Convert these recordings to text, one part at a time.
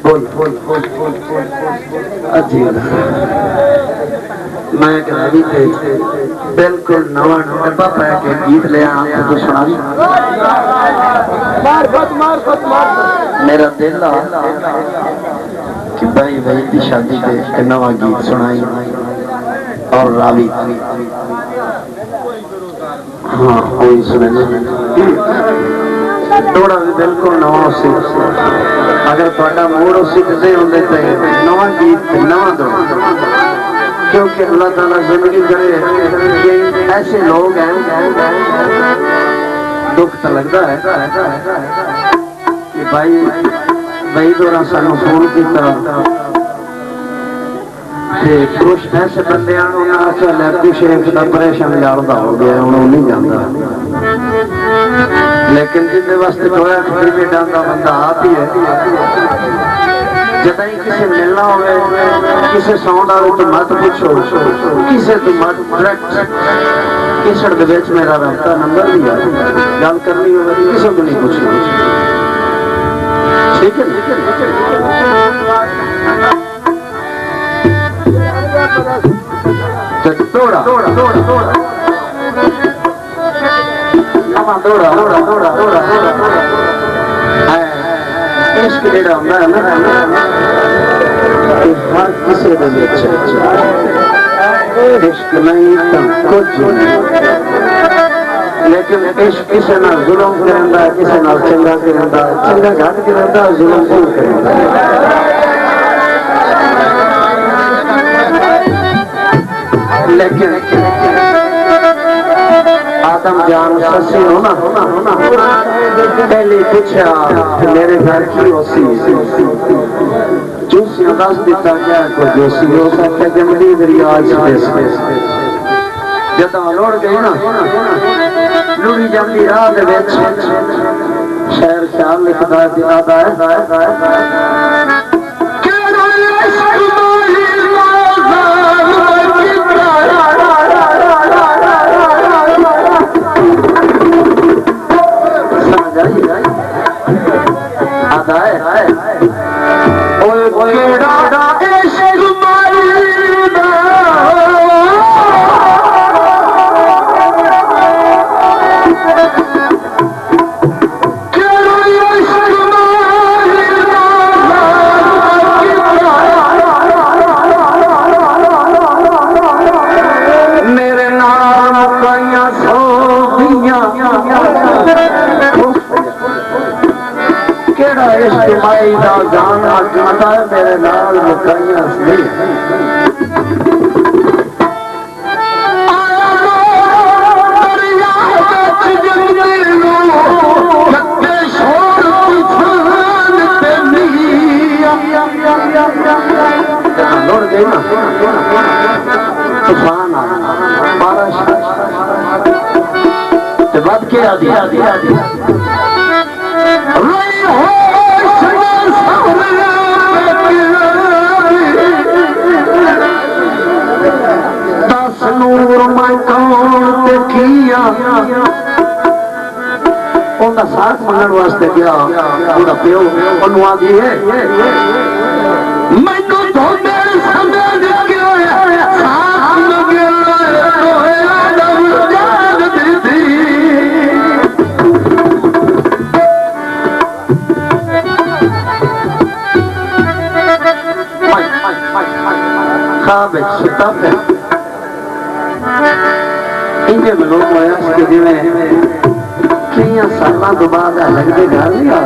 बोल बोल बोल बोल अच्छी मैं कभी थे बिल्कुल नवा डब्बा पै के गीत ले आपको सुना मेरा दिल कि भाई भाई की शादी पे एक नवा गीत सुनाई और रावी हाँ कोई सुने थोड़ा भी बिल्कुल नवा सी अगर थोड़ा मूड उसी किसे होंगे तो नवा गीत नवा दो क्योंकि अल्लाह ताला जिंदगी करे कि ऐसे लोग हैं दुख तो लगता है कि भाई भाई दौरा सानू फोन किया कुछ ऐसे बंदे आखिया लैपी शेख का परेशान जानता हो गया उन्होंने नहीं जानता लेकिन जिंदे वास्ते होया कि डांगा बंदा आप ही है जब किसी मिलना हो किसी साउंड आवे तो मत पूछो किसी तो मत डायरेक्ट किसड़ दे विच मेरा रबता नंबर भी है गल करनी हो किसी को नहीं पूछना ठीक है दौड़ा दौड़ा दौड़ा दौड़ा दौड़ा दौड़ा दौड़ा दौड़ा इश्क जेड़ा होंदा है ना हर किसी दे विच इश्क नहीं तो कुछ नहीं लेकिन इश्क किसी नाल जुल्म करदा किसी नाल चंगा करदा चंगा घट करदा जुल्म कौन करदा लेकिन आदम जान ससी हो ना पहले पूछा मेरे घर की ओसी जूसियां दस दिता क्या को जोशी हो सकता जमदी मेरी आज जब लौट गई ना लुड़ी जमदी राह दे विच शहर ख्याल लिखदा दिलादा है मेरे नाल मुकाइयां सी लौट गई ना तूफान बारिश बद के आदि साथ मनण वास्ते गया प्यो आदि है मैनू तो मेरे समझ के इंजे लोग होया कि जिवें कई सालों तो बाद लगते घर नहीं आ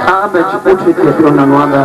खाब पूछ के उन्होंने आदा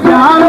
जावे